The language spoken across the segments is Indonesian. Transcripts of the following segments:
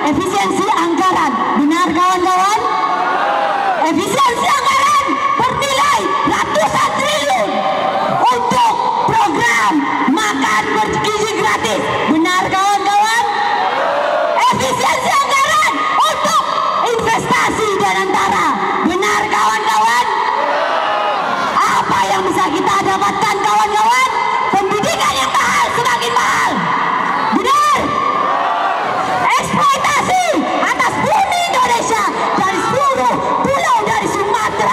efisiensi anggaran. Benar kawan-kawan? Efisiensi anggaran bernilai ratusan triliun untuk program makan bergizi gratis. Benar kawan-kawan? Efisiensi anggaran untuk investasi dan antara. Benar kawan-kawan? Apa yang bisa kita dapatkan kawan-kawan? Pendidikan yang mahal semakin mahal. Benar? Eksploitasi atas bumi Indonesia dari seluruh pulau dari Sumatera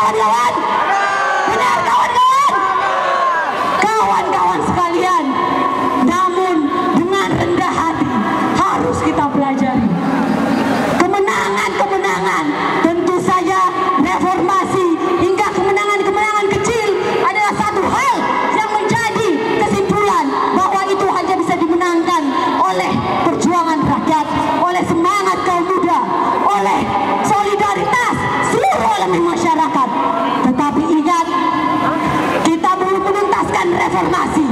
kawan-kawan? Benar kawan-kawan? Kawan-kawan sekalian, namun dengan rendah hati harus kita pelajari kemenangan-kemenangan. Tentu saja reformasi hingga kemenangan-kemenangan kecil adalah satu hal yang menjadi kesimpulan bahwa itu hanya bisa dimenangkan oleh perjuangan rakyat, oleh semangat kaum muda, oleh solidaritas seluruh elemen masyarakat. Tetapi ingat, kita belum menuntaskan reformasi.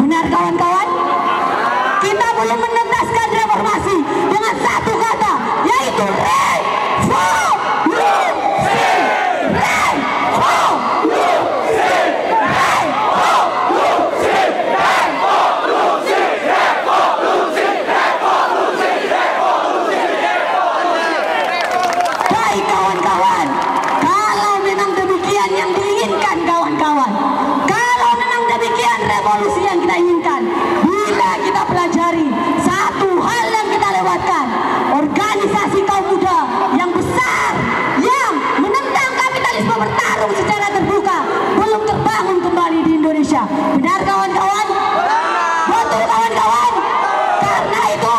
Benar kawan-kawan? Kita belum menuntaskan reformasi dengan satu kata, yaitu revolusi yang kita inginkan. Bila kita pelajari satu hal yang kita lewatkan, organisasi kaum muda yang besar yang menentang kapitalisme bertarung secara terbuka belum terbangun kembali di Indonesia. Benar kawan-kawan? Betul kawan-kawan? Karena itu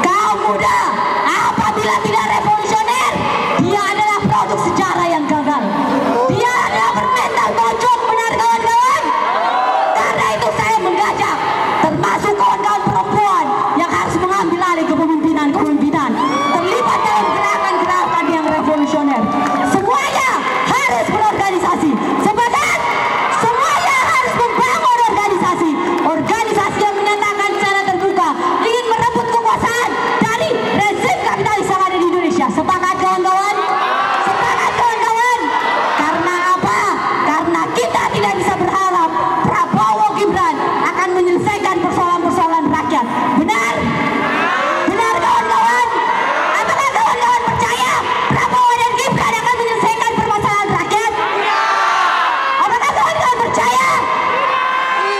kaum muda apabila tidak revolusioner, dia adalah produk sejarah yang gagal. Dia adalah bermental bocor. Benar kawan-kawan? Karena itu saya mengajak termasuk kawan-kawan perempuan yang harus mengambil alih kepemimpinan terlibat dalam gerakan-gerakan yang revolusioner. Semuanya harus berorganisasi. Sepakat? Semuanya harus membangun organisasi. Organisasi yang menyatakan secara terbuka ingin merebut kekuasaan dari rezim kapitalis yang ada di Indonesia. Sepakat kawan-kawan? Sepakat kawan-kawan? Karena apa? Karena kita tidak bisa berharap Prabowo Gibran akan menyelesaikan persoalan-persoalan rakyat. Benar? Benar kawan-kawan? Apakah kawan-kawan percaya Prabowo dan Gibran akan menyelesaikan permasalahan rakyat? Apakah kawan-kawan percaya?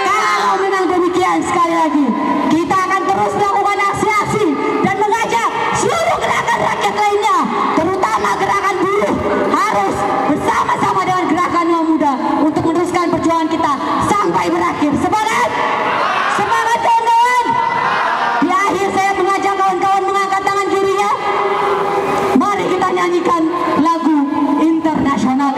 Kalau memang demikian, sekali lagi kita akan terus melakukan aksi-aksi dan mengajak seluruh gerakan rakyat lainnya, terutama gerakan buruh, harus bersama-sama dengan gerakan kaum muda untuk meneruskan perjuangan kita sampai berakhir. Semangat! Semangat kawan-kawan! Di akhir saya mengajak kawan-kawan mengangkat tangan kirinya. Mari kita nyanyikan lagu Internasional.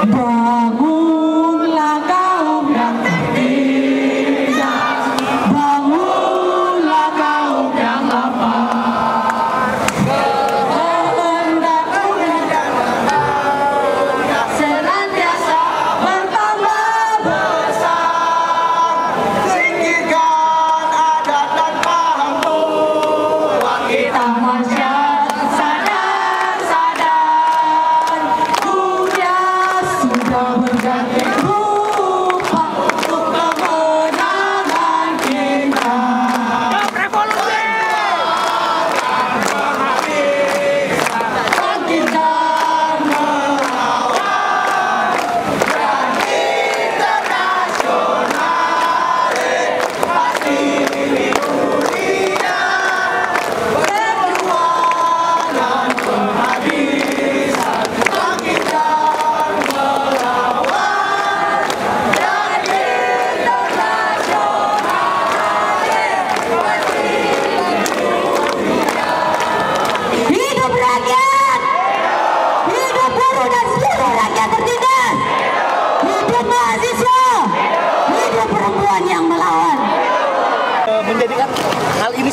Bangunlah kaum yang tertindas, bangunlah kaum yang lapar. Kehendakku senantiasa bertambah besar. Singkirkan adat dan paham tua Kita masyarakat sadar-sadar, dunia sudah berganti rupa untuk kemenangan kita. Bangkitkan melawan dan internasional, pasti dunia perjuangan penghabisan. Bangkitkan melawan dan internasional. Hidup rakyat! Hidup buruh dan seluruh rakyat tertindas! Hidup mahasiswa! Hidup perempuan yang melawan! menjadikan hal ini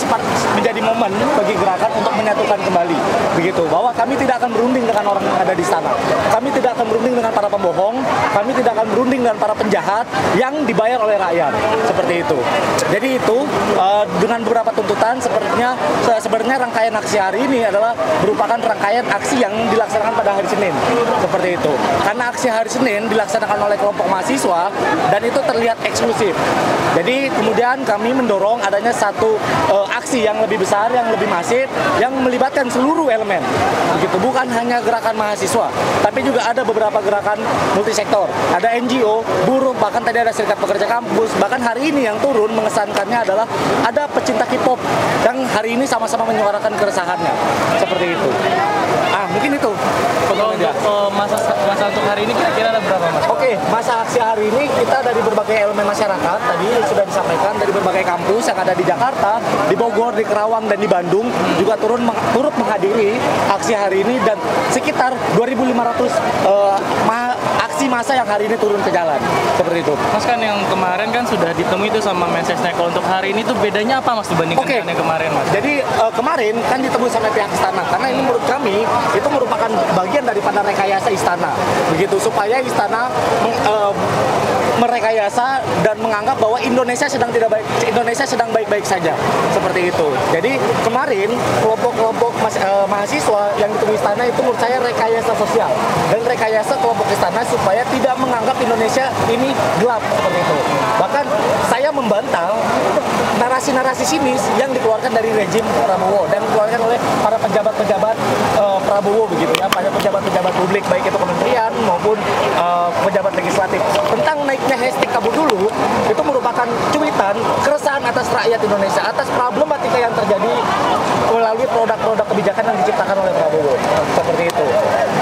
menjadi momen bagi gerakan untuk menyatukan kembali, begitu, bahwa kami tidak akan berunding dengan orang yang ada di sana, kami tidak akan berunding dengan para pembohong, kami tidak akan berunding dengan para penjahat yang dibayar oleh rakyat, seperti itu. Jadi itu dengan beberapa tuntutan sebenarnya rangkaian aksi hari ini adalah merupakan rangkaian aksi yang dilaksanakan pada hari Senin, seperti itu. Karena aksi hari Senin dilaksanakan oleh kelompok mahasiswa dan itu terlihat eksklusif. Jadi kemudian kami mendorong adanya satu aksi yang lebih besar besar, yang lebih masif, yang melibatkan seluruh elemen. Begitu, bukan hanya gerakan mahasiswa, tapi juga ada beberapa gerakan multisektor. Ada NGO, buruh, bahkan tadi ada serikat pekerja kampus. Bahkan hari ini yang turun mengesankannya adalah ada pecinta K-pop yang hari ini sama-sama menyuarakan keresahannya. Seperti itu. Mungkin itu. Kalau untuk masa untuk hari ini kira-kira ada berapa, Mas? Oke, masa aksi hari ini kita dari berbagai elemen masyarakat tadi sudah disampaikan, dari berbagai kampus yang ada di Jakarta, di Bogor, di Kerawang, dan di Bandung juga turut menghadiri aksi hari ini, dan sekitar 2.500 aksi massa yang hari ini turun ke jalan. Seperti itu. Mas, kan yang kemarin kan sudah ditemui itu sama Mensesnek. Kalau untuk hari ini tuh bedanya apa, Mas, dibandingkan dengan yang kemarin, Mas? Jadi kemarin kan ditemui sama pihak istana, karena ini menurut kami itu merupakan bagian daripada rekayasa istana, begitu, supaya istana merekayasa dan menganggap bahwa Indonesia sedang baik-baik saja, seperti itu. Jadi kemarin kelompok-kelompok mahasiswa yang ditemui istana itu menurut saya rekayasa sosial dan rekayasa kelompok istana supaya tidak menganggap Indonesia ini gelap, seperti itu. Bahkan saya membantah narasi-narasi sinis yang dikeluarkan dari rejim Prabowo dan dikeluarkan oleh para pejabat-pejabat Prabowo, begitu ya, pada pejabat-pejabat publik, baik itu kementerian maupun pejabat legislatif, tentang naiknya hashtag kabur dulu. Itu merupakan cuitan keresahan atas rakyat Indonesia, atas problematika yang terjadi melalui produk-produk kebijakan yang diciptakan oleh Prabowo, seperti itu.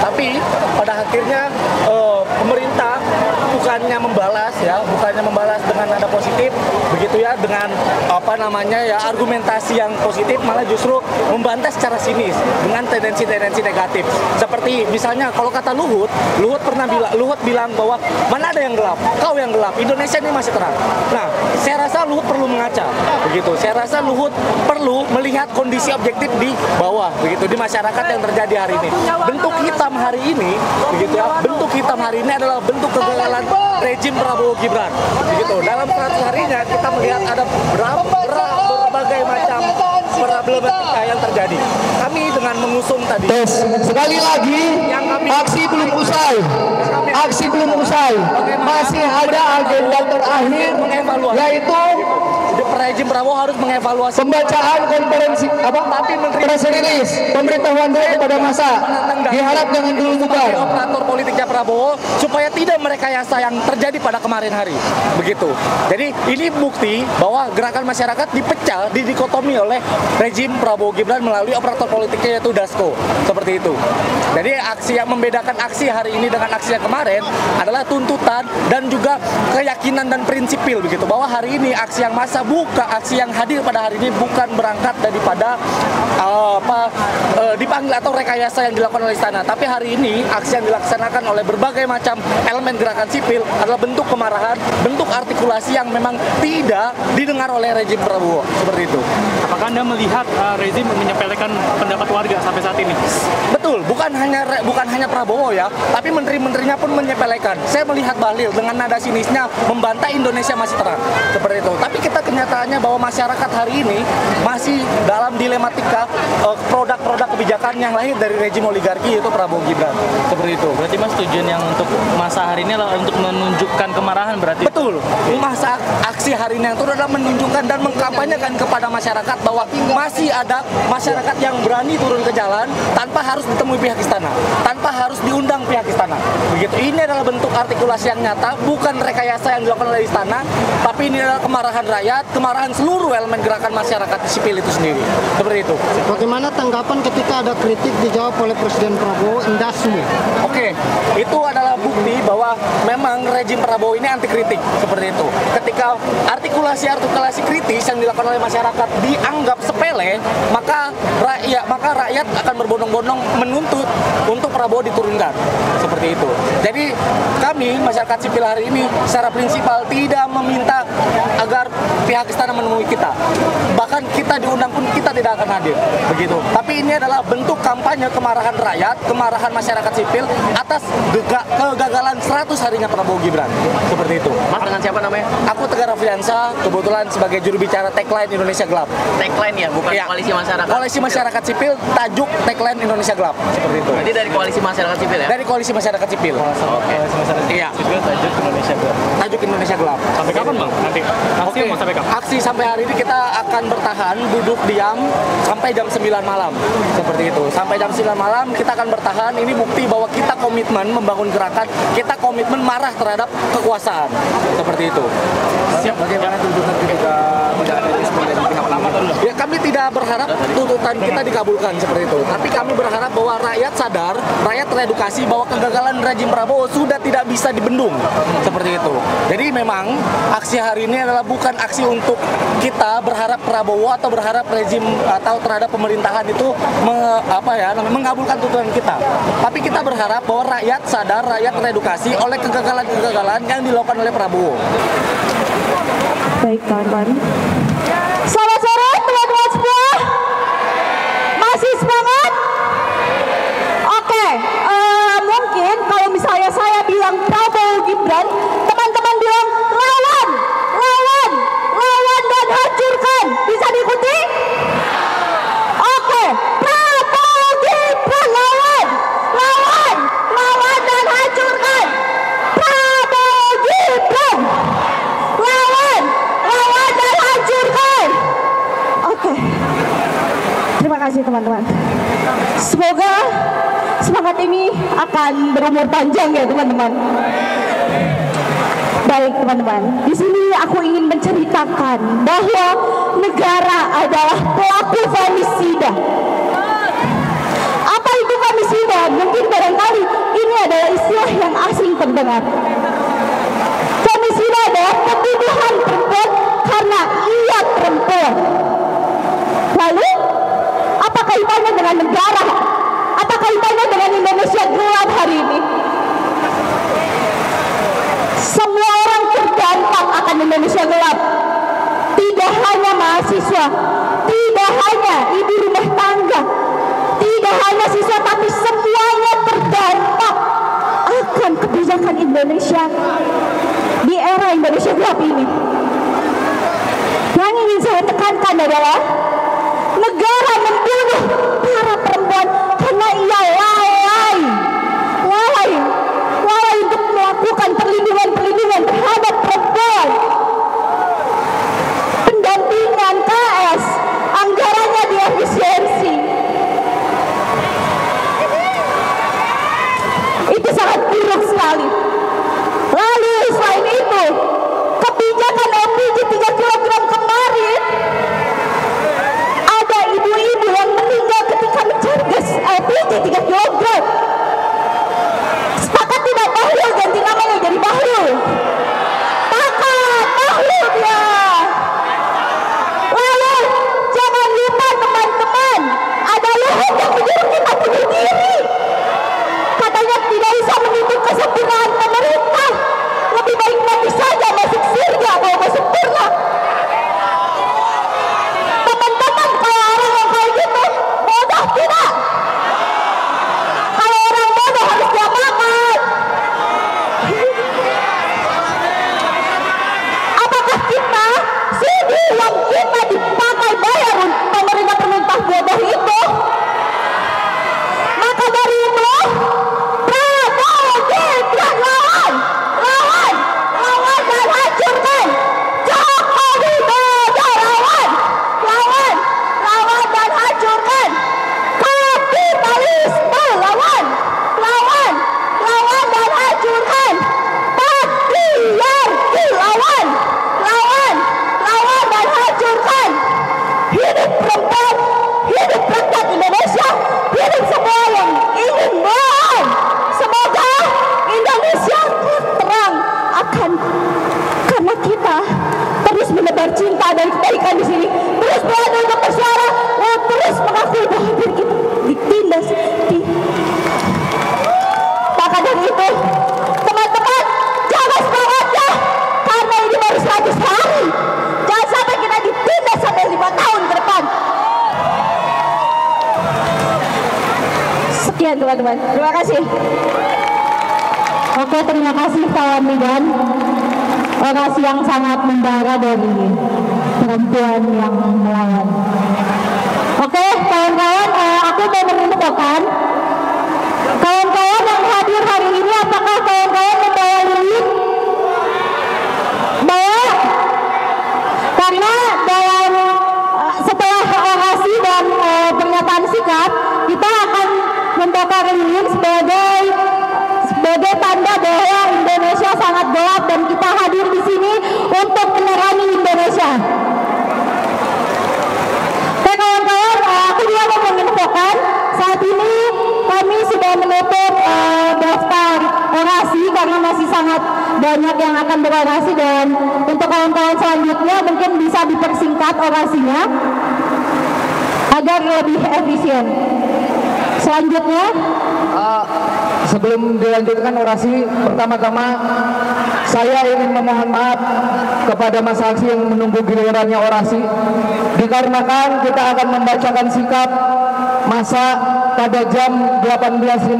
Tapi pada akhirnya pemerintah bukannya membalas dengan nada positif, begitu ya, dengan argumentasi yang positif, malah justru membantah secara sinis dengan tendensi-tendensi negatif. Seperti misalnya kalau kata Luhut bilang bahwa mana ada yang gelap, kau yang gelap, Indonesia ini masih terang. Nah, saya rasa Luhut perlu mengaca, begitu. Saya rasa Luhut perlu melihat kondisi objektif di bawah, begitu, di masyarakat yang terjadi hari ini. Bentuk hitam hari ini, begitu ya, bentuk hitam hari ini adalah bentuk kegagalan rejim Prabowo Gibran, begitu. Dalam 100 harinya kita melihat ada berbagai macam problematika yang terjadi. Kami dengan mengusung tadi. Sekali lagi, aksi belum usai. Masih ada agenda terakhir, yaitu rejim Prabowo harus mengevaluasi pembacaan konferensi press release pemberitahuan dulu kepada massa. Diharap jangan dulu bubar. Operator politiknya Prabowo supaya tidak merekayasa yang terjadi pada kemarin hari, begitu. Jadi ini bukti bahwa gerakan masyarakat dipecah, didikotomi oleh rejim Prabowo Gibran melalui operator politiknya, yaitu Dasko, seperti itu. Jadi aksi yang membedakan aksi hari ini dengan aksi yang kemarin adalah tuntutan dan juga keyakinan dan prinsipil, begitu, bahwa hari ini aksi yang massa aksi yang hadir pada hari ini bukan berangkat daripada dipanggil atau rekayasa yang dilakukan oleh istana, tapi hari ini aksi yang dilaksanakan oleh berbagai macam elemen gerakan sipil adalah bentuk kemarahan, bentuk artikulasi yang memang tidak didengar oleh rejim Prabowo, seperti itu. Apakah Anda melihat rezim menyepelekan pendapat warga sampai saat ini? Betul, bukan hanya Prabowo ya, tapi menteri-menterinya pun menyepelekan. Saya melihat Bahlil dengan nada sinisnya membantah Indonesia masih terang, seperti itu. Tapi kita kenyataannya bahwa masyarakat hari ini masih dalam dilematika produk-produk kebijakan yang lahir dari rejim oligarki, yaitu Prabowo Gibran, seperti itu. Berarti Mas, tujuan yang untuk masa hari ini adalah untuk menunjukkan kemarahan, berarti? Betul, masa aksi hari ini itu adalah menunjukkan dan mengkampanyekan kepada masyarakat bahwa masih ada masyarakat yang berani turun ke jalan tanpa harus ditemui pihak istana, tanpa harus diundang pihak istana, begitu. Ini adalah bentuk artikulasi yang nyata, bukan rekayasa yang dilakukan oleh istana, tapi ini adalah kemarahan rakyat, kemarahan seluruh elemen gerakan masyarakat sipil itu sendiri, seperti itu. Bagaimana tanggapan ketika ada kritik dijawab oleh Presiden Prabowo, endasmu? Oke, itu adalah bukti bahwa memang rejim Prabowo ini anti kritik, seperti itu. Ketika artikulasi kritis yang dilakukan oleh masyarakat dianggap sepele, maka rakyat akan berbondong-bondong menuntut untuk Prabowo diturunkan, seperti itu. Jadi kami masyarakat sipil hari ini secara prinsipal tidak meminta agar pihak istana menemui kita. Bahkan kita diundang pun kita tidak akan hadir, begitu. Tapi ini adalah bentuk kampanye kemarahan rakyat, kemarahan masyarakat sipil atas kegagalan 100 harinya Prabowo Gibran, seperti itu. Mas, dengan siapa namanya? Aku Tegar Afriansa, kebetulan sebagai juru bicara tagline Indonesia Gelap. Tagline ya, bukan Ya. koalisi masyarakat. Koalisi masyarakat sipil, tajuk tagline Indonesia Gelap, seperti itu. Berarti dari koalisi masyarakat sipil ya? Dari koalisi masyarakat sipil. Oke. Iya. Tajuk Indonesia Gelap. Tajuk Indonesia Gelap. Sampai kapan, Bang? Nanti. Oke. Mau sampai kapan? aksi sampai hari ini kita akan bertahan duduk diam sampai jam 9 malam. Seperti itu. Sampai jam 9 malam kita akan bertahan. Ini bukti bahwa kita komitmen membangun gerakan, kita komitmen marah terhadap kekuasaan. Seperti itu. Bagaimana tuntutan ketika tidak ada respon dari pihak pemerintah? Ya, kami tidak berharap tuntutan kita dikabulkan seperti itu. Tapi kami berharap bahwa rakyat sadar, rakyat teredukasi bahwa kegagalan rejim Prabowo sudah tidak bisa dibendung. Seperti itu. Jadi memang aksi hari ini adalah bukan aksi untuk kita berharap Prabowo atau berharap rejim atau terhadap pemerintahan itu mengabulkan tuntutan kita. Tapi kita berharap bahwa rakyat sadar, rakyat teredukasi oleh kegagalan-kegagalan yang dilakukan oleh Prabowo. Baik kawan-kawan. Selamat sore teman-teman semua. Masih semangat? Oke, mungkin kalau misalnya saya bilang Prabowo Gibran, teman-teman bilang lawan dan hancurkan. Bisa diikuti? Oke, Prabowo Gibran lawan dan hancurkan. Prabowo Gibran lawan dan hancurkan. Oke. Terima kasih teman-teman. Semoga semangat ini akan berumur panjang ya teman-teman. Baik teman-teman, di sini aku ingin menceritakan bahwa negara adalah pelaku femisida. Apa itu femisida? Mungkin barangkali ini adalah istilah yang asing terdengar. Femisida adalah pembunuhan perempuan karena ia perempuan. Lalu, apa kaitannya dengan negara? Apa kaitannya dengan Indonesia gelap hari ini? Semua orang terdampak akan Indonesia gelap. Tidak hanya mahasiswa, tidak hanya ibu rumah tangga, tidak hanya siswa, tapi semuanya terdampak akan kebijakan Indonesia di era Indonesia gelap ini. Yang ingin saya tekankan adalah negara membunuh para perempuan karena ia lalai untuk melakukan perlindungan terhadap perempuan. Pendampingan KS, anggarannya diefisiensi. Itu sangat buruk sekali. Lalu selain itu, kebijakan LPG 3 kg kemarin, ada ibu-ibu yang meninggal ketika mencari gas LPG 3 kg. Sepakat tidak Bahlul ganti namanya jadi Bahlul. Bahlul dia. Lalu jangan lupa teman-teman, ada Luhut yang menyuruh kita bunuh diri. Katanya tidak usah menuntut kesempurnaan pemerintah, lebih baik mati saja masuk surga kalau mau sempurna. Teman-teman, kalau orang yang kayak gitu bodoh tidak? Kalau orang bodoh harus diapakan? Apakah kita sudi yang kita dipakai bayar untuk pemerintah bodoh itu? Maka dari itu, Prabowo Gibran lawan dan hancurkan. Jokowi Dodo lawan dan hancurkan. Kapitalisme lawan dan hancurkan. Patriarki lawan dan hancurkan. Hidup perempuan, hidup rakyat Indonesia, hidup semua yang ingin melawan. Semoga Indonesia terang akan, karena kita terus menebar cinta dan kebaikan di sini, terus berada untuk bersuara, terus mengakui bahwa diri kita ditindas. Maka dari itu, teman-teman, jaga semangatnya, karena ini baru 100 hari. Jangan sampai kita ditindas sampai 5 tahun ke depan. Sekian teman-teman, terima kasih. Oke, terima kasih kawan Midan. Orasi yang sangat membara dari perempuan yang melawan. Oke, kawan-kawan, aku mau menginfokan kawan-kawan yang hadir hari ini, apakah kawan-kawan membawa lilin? Bawa? Karena sangat banyak yang akan berorasi, dan untuk kawan-kawan selanjutnya mungkin bisa dipersingkat orasinya agar lebih efisien. Selanjutnya, sebelum dilanjutkan orasi, pertama-tama saya ingin memohon maaf kepada Mas Aksi yang menunggu gilirannya orasi, dikarenakan kita akan membacakan sikap masa pada jam 18.15.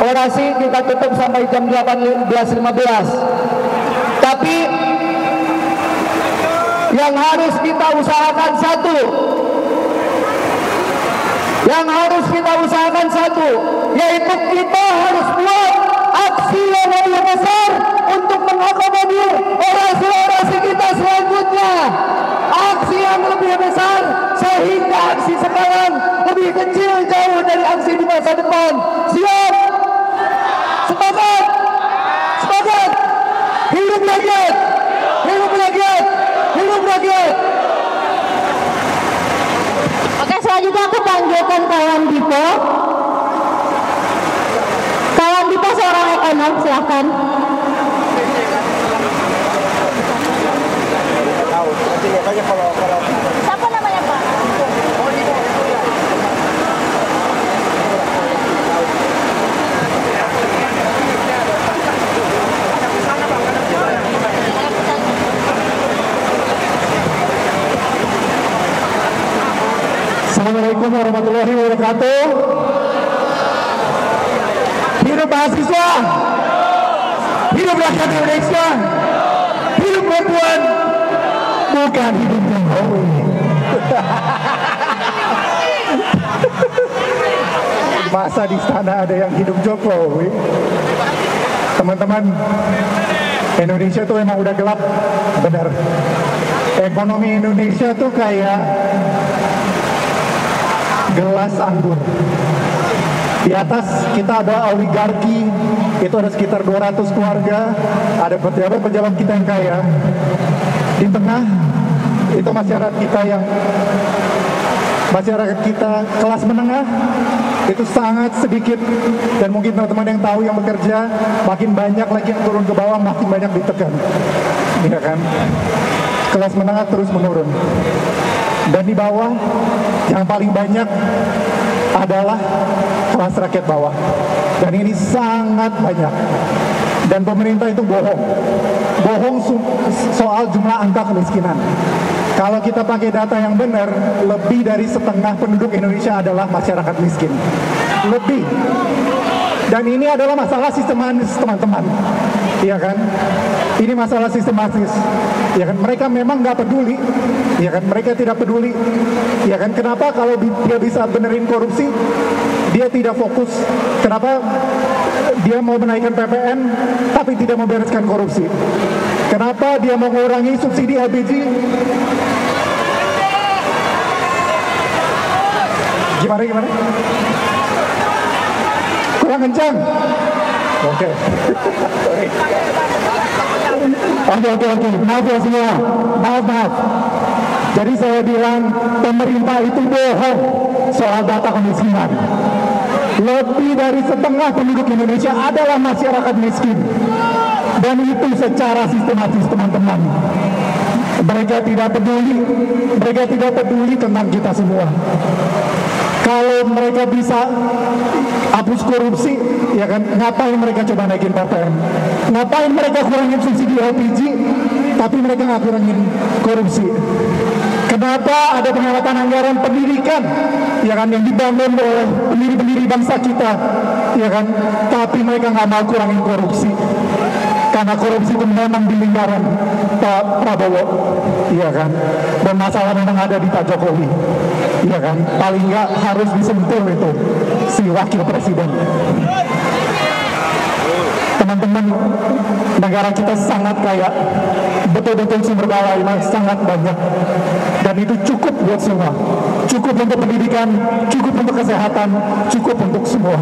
Orasi kita tutup sampai jam 18.15. Tapi yang harus kita usahakan satu, yaitu kita harus buat aksi yang lebih besar untuk mengakomodir orasi-orasi kita selanjutnya. Aksi yang lebih besar sehingga aksi sekarang lebih kecil jauh dari aksi di masa depan. Siap? Sepakat? Sepakat? Hidup rakyat! Hidup rakyat! Hidup rakyat! oke, selanjutnya aku panggilkan kawan Dipo. Kawan Dipo seorang ekonom, silahkan. Siapa namanya, Pak? Assalamualaikum warahmatullahi wabarakatuh. Hidup mahasiswa, hidup rakyat Indonesia, hidup perempuan, bukan hidup Jokowi. Masa di istana ada yang hidup Jokowi? Teman-teman, Indonesia tuh emang udah gelap, benar. Ekonomi Indonesia tuh kayak gelas anggur. Di atas kita ada oligarki, itu ada sekitar 200 keluarga, ada pejabat-pejabat kita yang kaya. Di tengah itu masyarakat kita kelas menengah, itu sangat sedikit. Dan mungkin teman-teman yang tahu yang bekerja, makin banyak lagi yang turun ke bawah, makin banyak ditekan, ya kan? Kelas menengah terus menurun. Dan di bawah yang paling banyak adalah kelas rakyat bawah. Dan ini sangat banyak. Dan pemerintah itu bohong. Bohong soal jumlah angka kemiskinan. Kalau kita pakai data yang benar, lebih dari setengah penduduk Indonesia adalah masyarakat miskin. Lebih. Dan ini adalah masalah sistematis, teman-teman. Iya kan? Ini masalah sistematis. Ya kan? Mereka memang nggak peduli. Ya kan? Mereka tidak peduli. Ya kan? Kenapa kalau dia bisa benerin korupsi, dia tidak fokus? Kenapa dia mau menaikkan PPN tapi tidak membereskan korupsi? Kenapa dia mau mengurangi subsidi LPG? Gimana? Kurang kencang? Oke. Oke. Maaf ya semua. Maaf. Jadi saya bilang pemerintah itu bohong soal data kemiskinan. Lebih dari setengah penduduk Indonesia adalah masyarakat miskin. Dan itu secara sistematis, teman-teman. Mereka tidak peduli tentang kita semua. Kalau mereka bisa hapus korupsi, ya kan, ngapain mereka coba naikin PPN? Ngapain mereka kurangin subsidi LPG, tapi mereka nggak kurangin korupsi? Kenapa ada penghematan anggaran pendidikan, ya kan, yang dibangun oleh pendiri-pendiri bangsa kita, ya kan, tapi mereka nggak mau kurangin korupsi? Karena korupsi itu memang di lingkaran Pak Prabowo, iya kan, dan masalah memang ada di Pak Jokowi, iya kan, paling nggak harus disentuh itu si wakil presiden. Teman-teman, negara kita sangat kaya, betul-betul sumber daya alam sangat banyak, dan itu cukup buat semua, cukup untuk pendidikan, cukup untuk kesehatan, cukup untuk semua,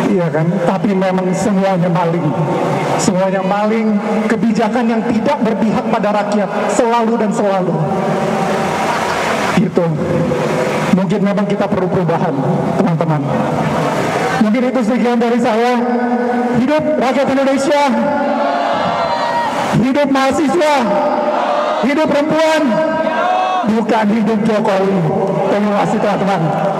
iya kan. Tapi memang semuanya maling, kebijakan yang tidak berpihak pada rakyat selalu dan selalu. Gitu. Mungkin memang kita perlu perubahan, teman-teman. Mungkin itu Itu sekian dari saya. Hidup rakyat Indonesia, hidup mahasiswa, hidup perempuan, bukan hidup Jokowi. Terima kasih teman-teman.